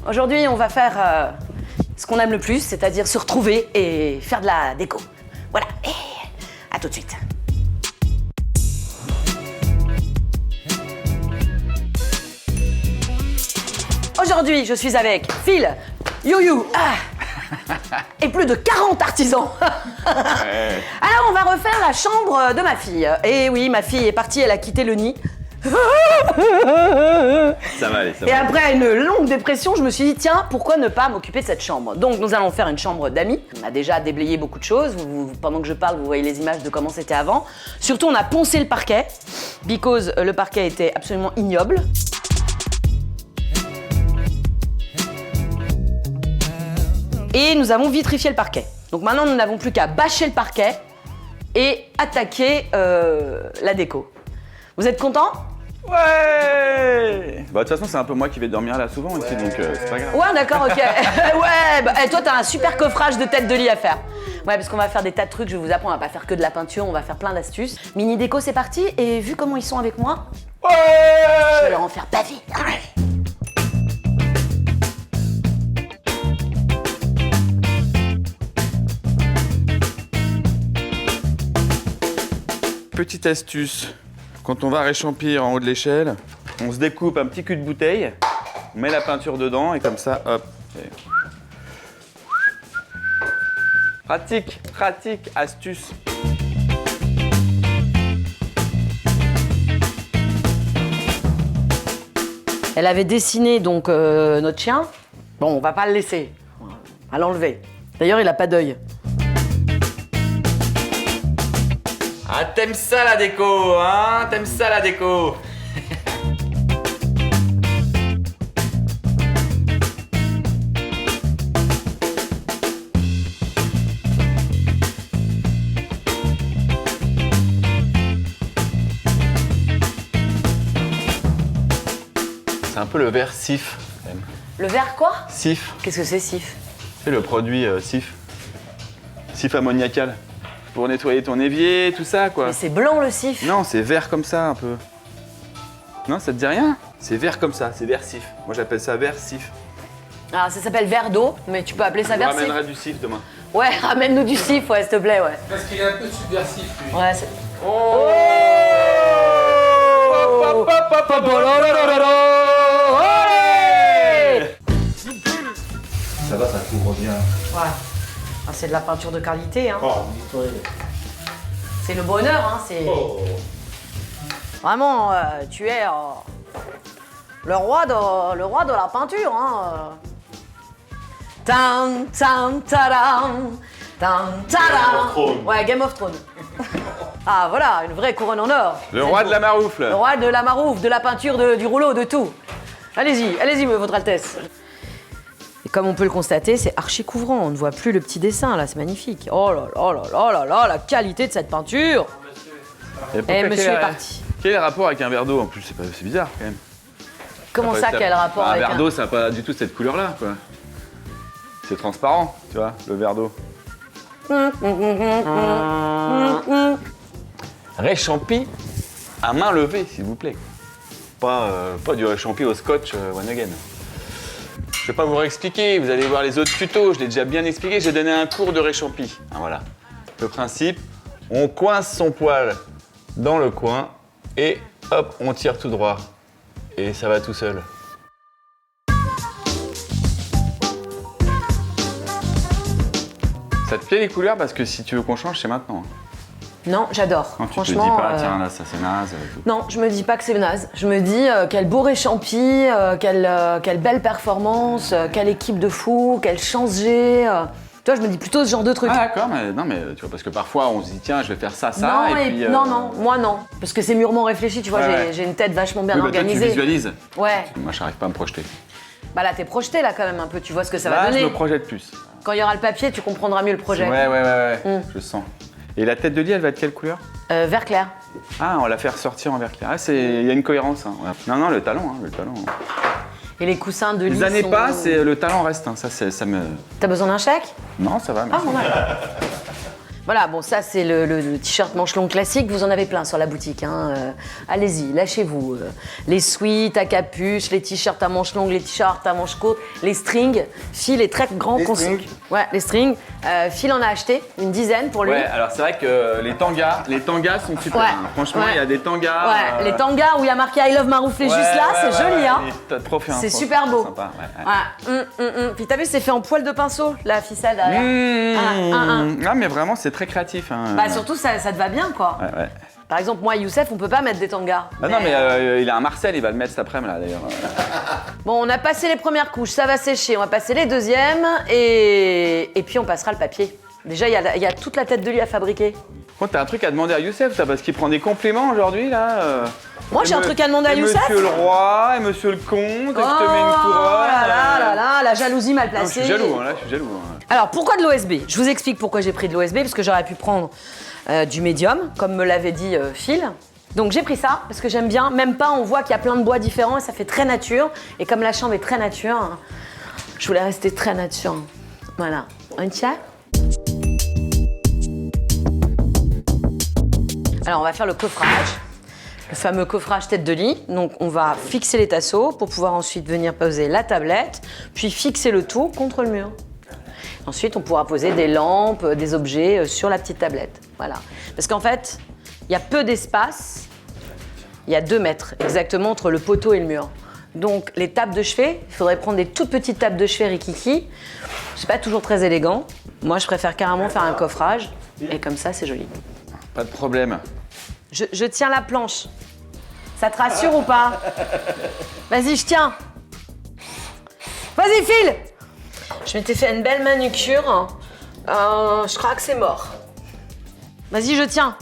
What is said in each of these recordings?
Aujourd'hui, on va faire ce qu'on aime le plus, c'est-à-dire se retrouver et faire de la déco. Voilà, et à tout de suite. Aujourd'hui, je suis avec Phil, You, et plus de 40 artisans. Alors, on va refaire la chambre de ma fille. Et oui, ma fille est partie, elle a quitté le nid. Ça va aller, ça va. Et après une longue dépression, je me suis dit, tiens, pourquoi ne pas m'occuper de cette chambre? Donc, nous allons faire une chambre d'amis. On a déjà déblayé beaucoup de choses. Pendant que je parle, vous voyez les images de comment c'était avant. Surtout, on a poncé le parquet, because le parquet était absolument ignoble. Et nous avons vitrifié le parquet. Donc maintenant, nous n'avons plus qu'à bâcher le parquet et attaquer la déco. Vous êtes contents? Ouais. Bah de toute façon, c'est un peu moi qui vais dormir là souvent ici, donc c'est pas grave. Ouais, d'accord, ok. Ouais, bah, toi, t'as un super coffrage de tête de lit à faire. Ouais, parce qu'on va faire des tas de trucs, je vais vous apprendre, on va pas faire que de la peinture, on va faire plein d'astuces. Mini déco, c'est parti, et vu comment ils sont avec moi, je vais leur en faire baver. Petite astuce, quand on va réchampir en haut de l'échelle, on se découpe un petit cul de bouteille, on met la peinture dedans et comme ça, hop. Pratique, pratique, astuce. Elle avait dessiné donc notre chien. Bon, on va pas le laisser, on va l'enlever. D'ailleurs, il a pas d'œil. Ah, t'aimes ça la déco, hein? T'aimes ça la déco? C'est un peu le verre Cif, quand même. Le verre quoi? Cif, Qu'est-ce que c'est, Cif? c'est le produit Cif. Cif ammoniacal. Pour nettoyer ton évier, tout ça, quoi. Mais c'est blanc le Cif. Non, c'est vert comme ça, un peu. Non, ça te dit rien? C'est vert comme ça, c'est vert Cif. Moi, j'appelle ça vert Cif. Ah, ça s'appelle verre d'eau, mais tu peux appeler ça Je verre Cif. ramènerai du Cif demain. Ouais, ramène-nous du Cif, ouais, s'il te plaît, ouais. Parce qu'il est un peu subversif, lui. Ouais, c'est... Oh! Ça va, ça couvre bien. Ouais. Ah, c'est de la peinture de qualité, hein. Oh, nettoyer. C'est le bonheur, hein, c'est... Oh. Vraiment, tu es le roi de la peinture, hein. Tam, tam, tadam, tam, tadam. Game of Thrones. Ouais, Game of Thrones. Ah, voilà, une vraie couronne en or. Le roi de la maroufle. Le roi de la maroufle, de la peinture, du rouleau, de tout. Allez-y, allez-y, votre Altesse. Et comme on peut le constater, c'est archi couvrant. On ne voit plus le petit dessin, là, c'est magnifique. Oh là là là là là là, la qualité de cette peinture. Et monsieur est parti. Quel est le rapport avec un verre d'eau en plus? C'est bizarre quand même. Comment ça, quel rapport Un avec verre d'eau, ça n'a pas du tout cette couleur-là, quoi. C'est transparent, tu vois, le verre d'eau. Réchampi à main levée, s'il vous plaît. Pas du réchampi au scotch one again. Je vais pas vous réexpliquer, vous allez voir les autres tutos, je l'ai déjà bien expliqué, j'ai donné un cours de réchampi. Ah, voilà. Le principe, on coince son poil dans le coin et hop, on tire tout droit. Et ça va tout seul. Ça te plaît les couleurs? Parce que si tu veux qu'on change, c'est maintenant. Non, j'adore. Non, tu Franchement, te dis pas, tiens là, ça c'est naze. Tout. non, je me dis pas que c'est naze. Je me dis quel beau réchampi, quelle belle performance, quelle équipe de fous, quelle chance j'ai. Tu vois, je me dis plutôt ce genre de truc. Ah d'accord, mais non mais tu vois, parce que parfois on se dit tiens, je vais faire ça, non, et puis... non, moi non. Parce que c'est mûrement réfléchi, tu vois, Ouais. j'ai une tête vachement bien Oui, bah, toi, tu organisée. visualises. Ouais. Moi, j'arrive pas à me projeter. Bah là, t'es projeté là quand même un peu, tu vois ce que ça va Là, donner. je me projette plus. Quand il y aura le papier, tu comprendras mieux le projet. Ouais, je sens. Et la tête de lit, elle va être quelle couleur? Vert clair. Ah, on va la faire sortir en vert clair. Ah, il y a une cohérence. Hein. Non, le talent, le talent. Et les coussins de lit Les années sont... passent et le talent reste. Hein. Ça me... T'as besoin d'un chèque? Non, ça va. Ah, Merci. bon, d'accord. Voilà, bon, ça, c'est le t-shirt manche longue classique. Vous en avez plein sur la boutique. Hein. Allez-y, lâchez-vous. Les sweats à capuche, les t-shirts à manches longues, les t-shirts à manches courtes, les strings. Phil est très grand. Les strings. Ouais, les strings. Phil en a acheté une dizaine pour lui. Ouais, alors c'est vrai que les tangas sont super. Ouais. Hein. Franchement, il Ouais. y a des tangas. Ouais, les tangas où il y a marqué I love Marouflé juste là, c'est joli, hein. T'as trop fait un C'est franchement, super beau. Sympa, ouais. Puis t'as vu, c'est fait en poil de pinceau, la ficelle derrière. Ah, mais vraiment, c'est très créatif. Hein. Bah surtout, ça te va bien, quoi. Ouais. Par exemple, moi, Youssef, on peut pas mettre des tangas. Ah non, mais il a un Marcel, il va le mettre cet après-midi, là, d'ailleurs. Bon, on a passé les premières couches, ça va sécher. On va passer les deuxièmes et puis on passera le papier. Déjà, il y a toute la tête de lit à fabriquer. Bon, t'as un truc à demander à Youssef, ça, parce qu'il prend des compléments aujourd'hui, là. Moi, j'ai un truc à demander à et Youssef. Monsieur le roi, et monsieur le comte, et je te mets une couronne. Oh là là, la jalousie mal Non, je placée. suis jaloux, hein, là, je suis jaloux. Hein. Alors, pourquoi de l'OSB? Je vous explique pourquoi j'ai pris de l'OSB, parce que j'aurais pu prendre du médium, comme me l'avait dit Phil. Donc j'ai pris ça, parce que j'aime bien. Même pas, on voit qu'il y a plein de bois différents et ça fait très nature. Et comme la chambre est très nature, je voulais rester très nature. Voilà. Un tiers. Alors, on va faire le coffrage. Le fameux coffrage tête de lit. Donc, on va fixer les tasseaux pour pouvoir ensuite venir poser la tablette, puis fixer le tout contre le mur. Ensuite, on pourra poser des lampes, des objets sur la petite tablette. Voilà. Parce qu'en fait, il y a peu d'espace. Il y a 2 mètres exactement entre le poteau et le mur. Donc, les tables de chevet, il faudrait prendre des toutes petites tables de chevet rikiki. C'est pas toujours très élégant. Moi, je préfère carrément faire un coffrage. Et comme ça, c'est joli. Pas de problème. Je tiens la planche. Ça te rassure ou pas? Vas-y, je tiens. Vas-y, file. Je m'étais fait une belle manucure. Je crois que c'est mort. Vas-y, je tiens.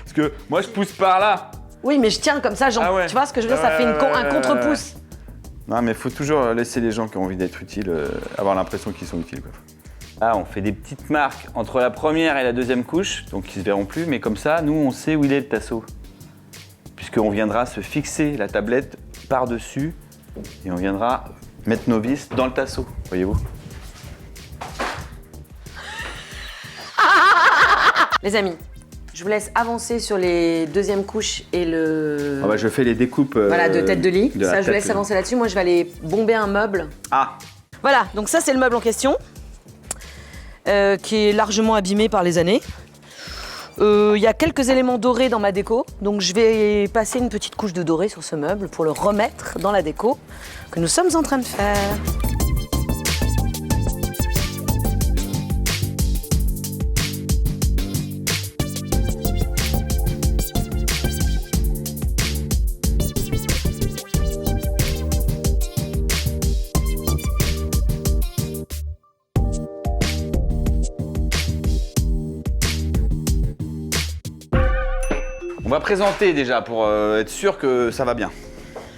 Parce que moi, je pousse par là. Oui, mais je tiens comme ça. Ah ouais. Tu vois ce que je veux dire? Ça fait un contre-pouce. Non, mais il faut toujours laisser les gens qui ont envie d'être utiles, avoir l'impression qu'ils sont utiles, quoi. Là, on fait des petites marques entre la première et la deuxième couche, donc ils se verront plus, mais comme ça, nous, on sait où il est le tasseau. Puisqu'on viendra se fixer la tablette par-dessus et on viendra mettre nos vis dans le tasseau, voyez-vous. Les amis, je vous laisse avancer sur les deuxièmes couches et le... Ah bah, je fais les découpes Voilà, de tête de lit. de la Ça, je vous tête laisse de lit. avancer là-dessus. Moi, je vais aller bomber un meuble. Ah, Voilà, donc ça, c'est le meuble en question, qui est largement abîmé par les années. Il y a quelques éléments dorés dans ma déco, donc je vais passer une petite couche de doré sur ce meuble pour le remettre dans la déco que nous sommes en train de faire. on va présenter déjà pour être sûr que ça va bien.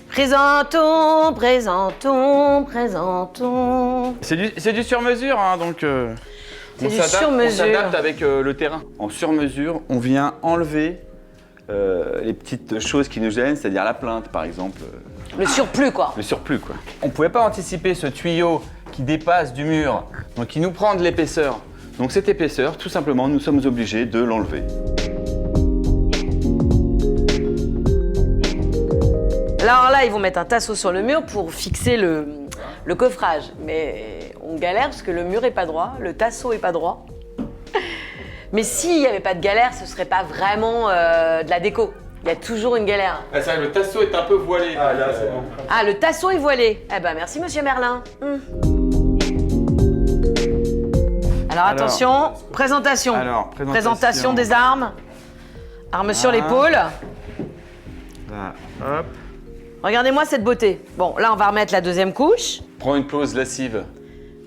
Présentons, présentons, présentons. C'est du sur-mesure, hein, donc C'est du on sur-mesure. s'adapte avec le terrain. En sur-mesure, on vient enlever les petites choses qui nous gênent, c'est-à-dire la plainte par exemple, Le surplus, quoi. le surplus quoi. On ne pouvait pas anticiper ce tuyau qui dépasse du mur, donc qui nous prend de l'épaisseur. Donc cette épaisseur, tout simplement, nous sommes obligés de l'enlever. Alors là, ils vont mettre un tasseau sur le mur pour fixer le coffrage. Mais on galère parce que le mur est pas droit, le tasseau est pas droit. Mais s'il n'y avait pas de galère, ce serait pas vraiment de la déco. Il y a toujours une galère. Ah, c'est vrai, le tasseau est un peu voilé. Ah là, c'est bon. Ah, le tasseau est voilé. Eh ben, merci, monsieur Merlin. Alors, attention, présentation. Alors, Présentation des armes. Armes sur l'épaule. Là, hop. Regardez-moi cette beauté. Bon, là, on va remettre la deuxième couche. Prends une pause lascive.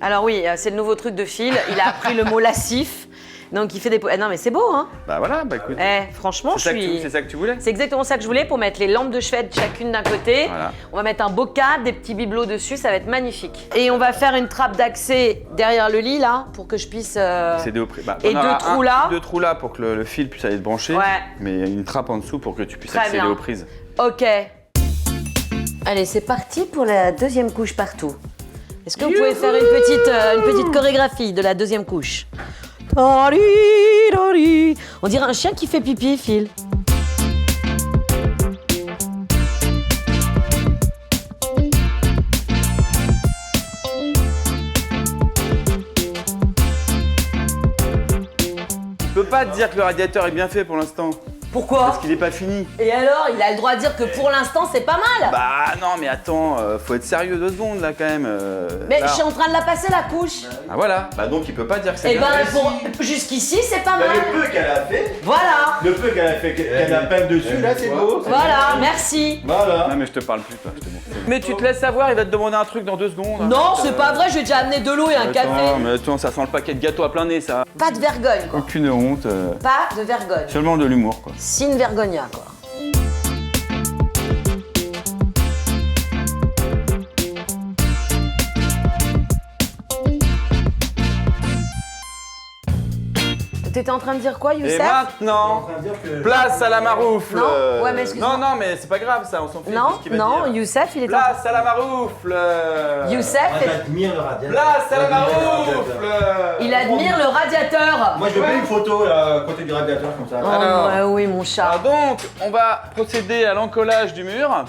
Alors oui, c'est le nouveau truc de Phil. Il a appris le mot lascif. Donc, il fait des... Non, mais c'est beau, hein? Bah voilà, bah écoute. Franchement, je C'est suis... ça que tu voulais? C'est exactement ça que je voulais pour mettre les lampes de chevet chacune d'un côté. Voilà. On va mettre un beau cadre, des petits bibelots dessus, ça va être magnifique. Et on va faire une trappe d'accès derrière le lit, là, pour que je puisse... C'est des prix. Bah, Et on aura 2 trous là. 2 trous là pour que le fil puisse aller se brancher. Ouais. Mais une trappe en dessous pour que tu puisses Très accéder bien. aux prises. Ok. Allez, c'est parti pour la deuxième couche partout. Est-ce que vous pouvez faire une petite chorégraphie de la deuxième couche? Taridari. On dirait un chien qui fait pipi, Phil. Je peux pas te dire que le radiateur est bien fait pour l'instant. Pourquoi? Parce qu'il est pas fini. Et alors, il a le droit de dire que pour l'instant, c'est pas mal. Bah non, mais attends, faut être sérieux 2 secondes là quand même. Mais là. je suis en train de la passer, la couche. Ah voilà, bah donc il peut pas dire que c'est Et bien ben, fait. jusqu'ici, c'est pas Bah, mal. le peu qu'elle a fait, Voilà. le peu qu'elle a fait, qu'elle a peint dessus, là, c'est beau. Voilà, merci. Voilà. Non mais je te parle plus toi, je te montre. Mais tu te laisses savoir, il va te demander un truc dans 2 secondes. Non, c'est pas vrai, je vais déjà amener de l'eau et un café. Mais attends, ça sent le paquet de gâteaux à plein nez ça. Pas de vergogne, quoi. Aucune honte, Pas de vergogne. seulement de l'humour quoi. Sin vergogna, quoi. T'étais en train de dire quoi, Et Youssef? maintenant, En train de dire que- place à la maroufle. Non, ouais, mais excuse-moi. Non, mais c'est pas grave ça, on s'en fiche de Non, ce qu'il va non, dire. Youssef, il est en... Place à la maroufle. Youssef, Moi, j'admire le radiateur. Place à la J'admire le maroufle. radiateur. il admire le radiateur. Moi, je veux bien une photo là, à côté du radiateur comme ça. Oh, Alors. ouais, oui, mon chat. Alors donc, on va procéder à l'encollage du mur.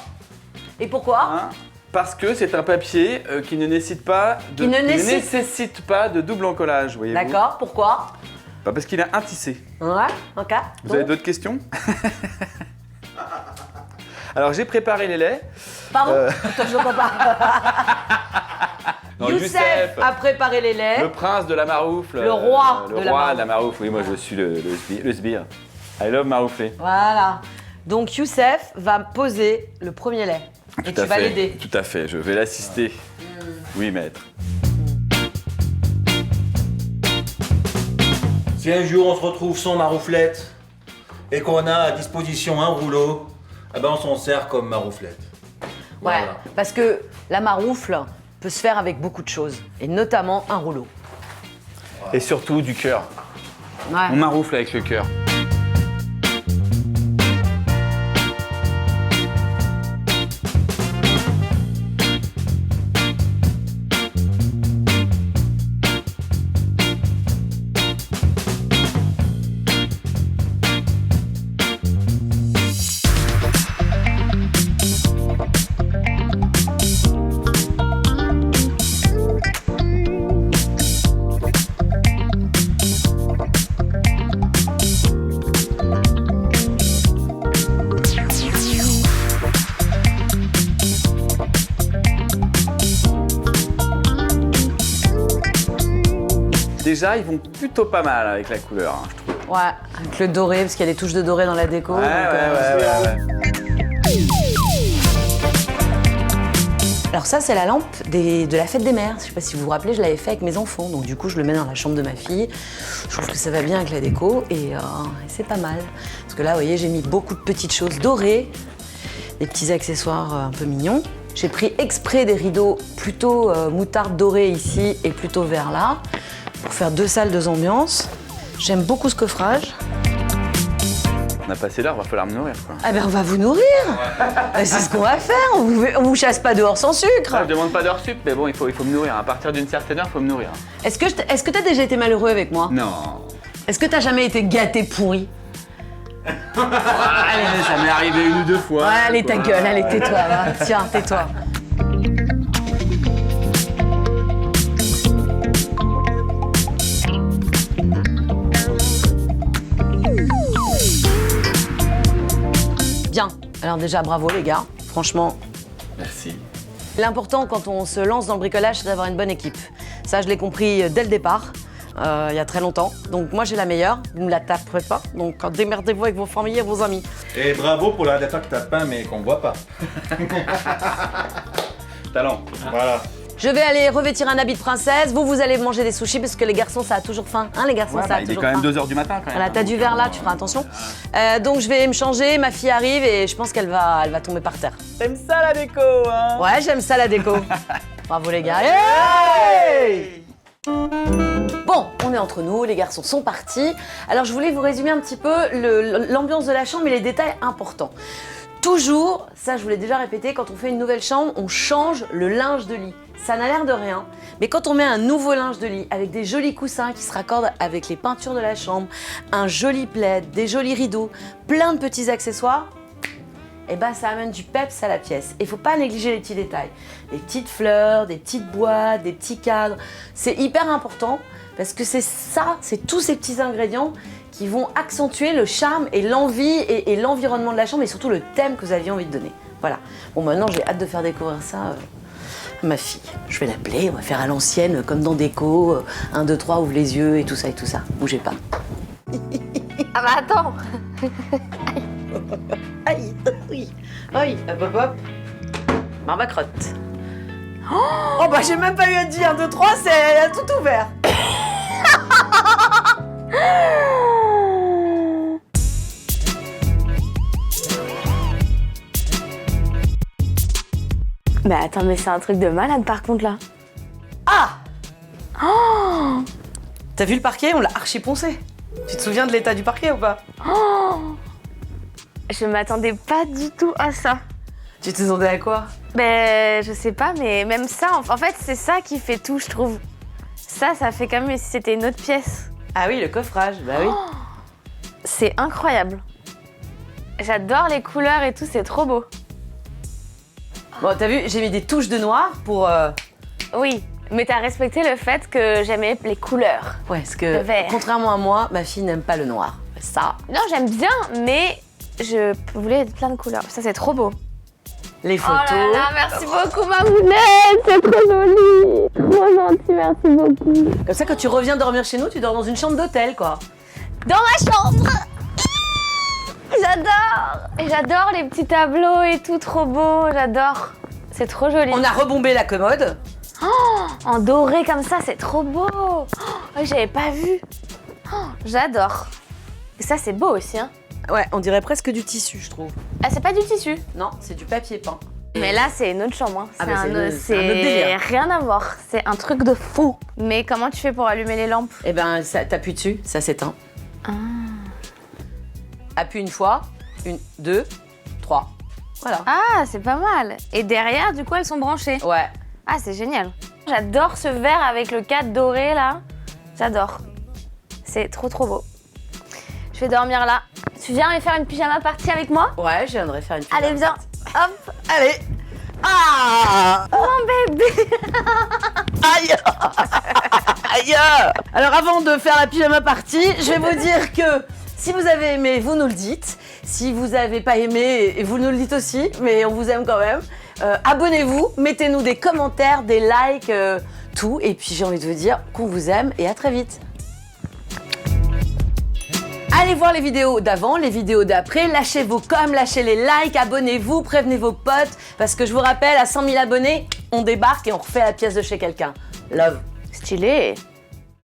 Et pourquoi? Hein, parce que c'est un papier qui ne nécessite pas de, Qui ne qui nécessite- pas de double encollage, voyez-vous. D'accord, pourquoi? Bah, parce qu'il a un tissé. Ouais, ok. Vous Donc, avez d'autres questions? Alors j'ai préparé les laits. Pardon? Euh. Attends, je comprends pas. Non, Youssef a préparé les le laits. prince de la maroufle. Le roi le de la roi maroufle. de la maroufle. Oui, moi je suis le sbire. I love maroufler. Voilà. Donc Youssef va poser le premier lait. Et Tout tu à vas fait. l'aider. Tout à fait, je vais l'assister. Oui, maître. Si un jour on se retrouve sans marouflette et qu'on a à disposition un rouleau, eh ben on s'en sert comme marouflette. Ouais, Voilà. parce que la maroufle peut se faire avec beaucoup de choses. Et notamment un rouleau. Et surtout du cœur. Ouais. On maroufle avec le cœur. Déjà, ils vont plutôt pas mal avec la couleur, hein, je trouve. Ouais, avec le doré, parce qu'il y a des touches de doré dans la déco. Ouais, donc, ouais. Alors ça, c'est la lampe de la fête des mères. Je sais pas si vous vous rappelez, je l'avais fait avec mes enfants. Donc du coup, je le mets dans la chambre de ma fille. Je trouve que ça va bien avec la déco et c'est pas mal. Parce que là, vous voyez, j'ai mis beaucoup de petites choses dorées, des petits accessoires un peu mignons. J'ai pris exprès des rideaux plutôt moutarde dorée ici et plutôt vert là, pour faire 2 salles, 2 ambiances. J'aime beaucoup ce coffrage. On a passé l'heure, va falloir me nourrir, quoi. Ah ben on va vous nourrir. C'est ce qu'on va faire. On vous chasse pas dehors sans sucre. Ah, je demande pas d'heure sup, mais bon, il faut me nourrir. À partir d'une certaine heure, il faut me nourrir. Est-ce que t'as déjà été malheureux avec moi? Non. Est-ce que t'as jamais été gâté pourri? Allez, ça m'est arrivé 1 ou 2 fois. Ouais, allez ta gueule, allez tais-toi là. Tiens, tais-toi. Bien. Alors déjà bravo les gars. Franchement, Merci. l'important quand on se lance dans le bricolage, c'est d'avoir une bonne équipe. Ça, je l'ai compris dès le départ, il y a très longtemps. Donc moi, j'ai la meilleure, vous ne me la taperez pas. Donc démerdez-vous avec vos familles et vos amis. Et bravo pour le radiateur que t'as peint mais qu'on voit pas. Talent. Voilà. Je vais aller revêtir un habit de princesse. Vous allez manger des sushis parce que les garçons, ça a toujours faim. Hein, les garçons, ça a il est toujours quand même faim. 2h du matin, quand même. Voilà, t'as du verre là, tu feras attention. Donc je vais me changer, ma fille arrive et je pense qu'elle va tomber par terre. T'aimes ça, la déco, hein? Ouais, j'aime ça la déco. Bravo les gars. Hey! Bon, on est entre nous, les garçons sont partis. Alors je voulais vous résumer un petit peu l'ambiance de la chambre et les détails importants. toujours, ça je vous l'ai déjà répété, quand on fait une nouvelle chambre, on change le linge de lit. Ça n'a l'air de rien, mais quand on met un nouveau linge de lit avec des jolis coussins qui se raccordent avec les peintures de la chambre, un joli plaid, des jolis rideaux, plein de petits accessoires, et ben ça amène du peps à la pièce. Et il faut pas négliger les petits détails. Des petites fleurs, des petites boîtes, des petits cadres. C'est hyper important parce que c'est ça, c'est tous ces petits ingrédients qui vont accentuer le charme et l'envie et l'environnement de la chambre et surtout le thème que vous aviez envie de donner. Voilà. Bon, maintenant j'ai hâte de faire découvrir ça à ma fille. Je vais l'appeler, on va faire à l'ancienne comme dans Déco. 1, 2, 3, ouvre les yeux et tout ça et tout ça. Bougez pas. Ah bah attends. Aïe, oui. Aïe, hop hop hop. Marba crotte. Oh bah j'ai même pas eu à dire 1, 2, 3, c'est tout ouvert. Mais attends, mais c'est un truc de malade par contre là. Ah. T'as vu le parquet? On l'a archi poncé. Tu te souviens de l'état du parquet ou pas? Je m'attendais pas du tout à ça. Tu t'attendais à quoi? Ben, je sais pas, mais même ça, en fait, c'est ça qui fait tout, je trouve. Ça fait comme si c'était une autre pièce. Ah oui, le coffrage, bah oui. C'est incroyable. J'adore les couleurs et tout, c'est trop beau. Bon, t'as vu, j'ai mis des touches de noir pour... Oui, mais t'as respecté le fait que j'aimais les couleurs. Ouais, parce Le que, vert. contrairement à moi, ma fille n'aime pas le noir. Ça, Non, j'aime bien, mais je voulais plein de couleurs. Ça, c'est trop beau. les photos... Oh là là, merci beaucoup, ma mounette, c'est trop joli. Trop gentil, merci beaucoup. Comme ça, quand tu reviens dormir chez nous, tu dors dans une chambre d'hôtel, quoi. Dans ma chambre. J'adore. Et j'adore les petits tableaux et tout, trop beau, j'adore. C'est trop joli. On a rebombé la commode. En doré comme ça, c'est trop beau. Oh, j'avais pas vu. Oh, j'adore. Et ça, c'est beau aussi, hein. Ouais, on dirait presque du tissu, je trouve. Ah, c'est pas du tissu. Non, c'est du papier peint. Mais là, c'est une autre chambre. Hein. Ah, bah, c'est un autre c'est délire. rien à voir. C'est un truc de fou. Mais comment tu fais pour allumer les lampes? Eh ben, t'appuies dessus, ça s'éteint. Appuie une fois, 1, 2, 3. Voilà. Ah, c'est pas mal. Et derrière, du coup, elles sont branchées. Ouais. Ah, c'est génial. J'adore ce verre avec le cadre doré, là. J'adore. C'est trop, trop beau. Je vais dormir là. Tu viens aller faire une pyjama party avec moi? Ouais, je viendrai faire une Allez, viens. Hop. Allez. Ah. Mon bébé. Aïe. Aïe. Alors, avant de faire la pyjama party, je vais vous dire que si vous avez aimé, vous nous le dites. Si vous n'avez pas aimé, vous nous le dites aussi, mais on vous aime quand même. Abonnez-vous, mettez-nous des commentaires, des likes, tout. Et puis j'ai envie de vous dire qu'on vous aime et à très vite. Allez voir les vidéos d'avant, les vidéos d'après, lâchez vos coms, lâchez les likes, abonnez-vous, prévenez vos potes. Parce que je vous rappelle, à 100 000 abonnés, on débarque et on refait la pièce de chez quelqu'un. Love. Stylé.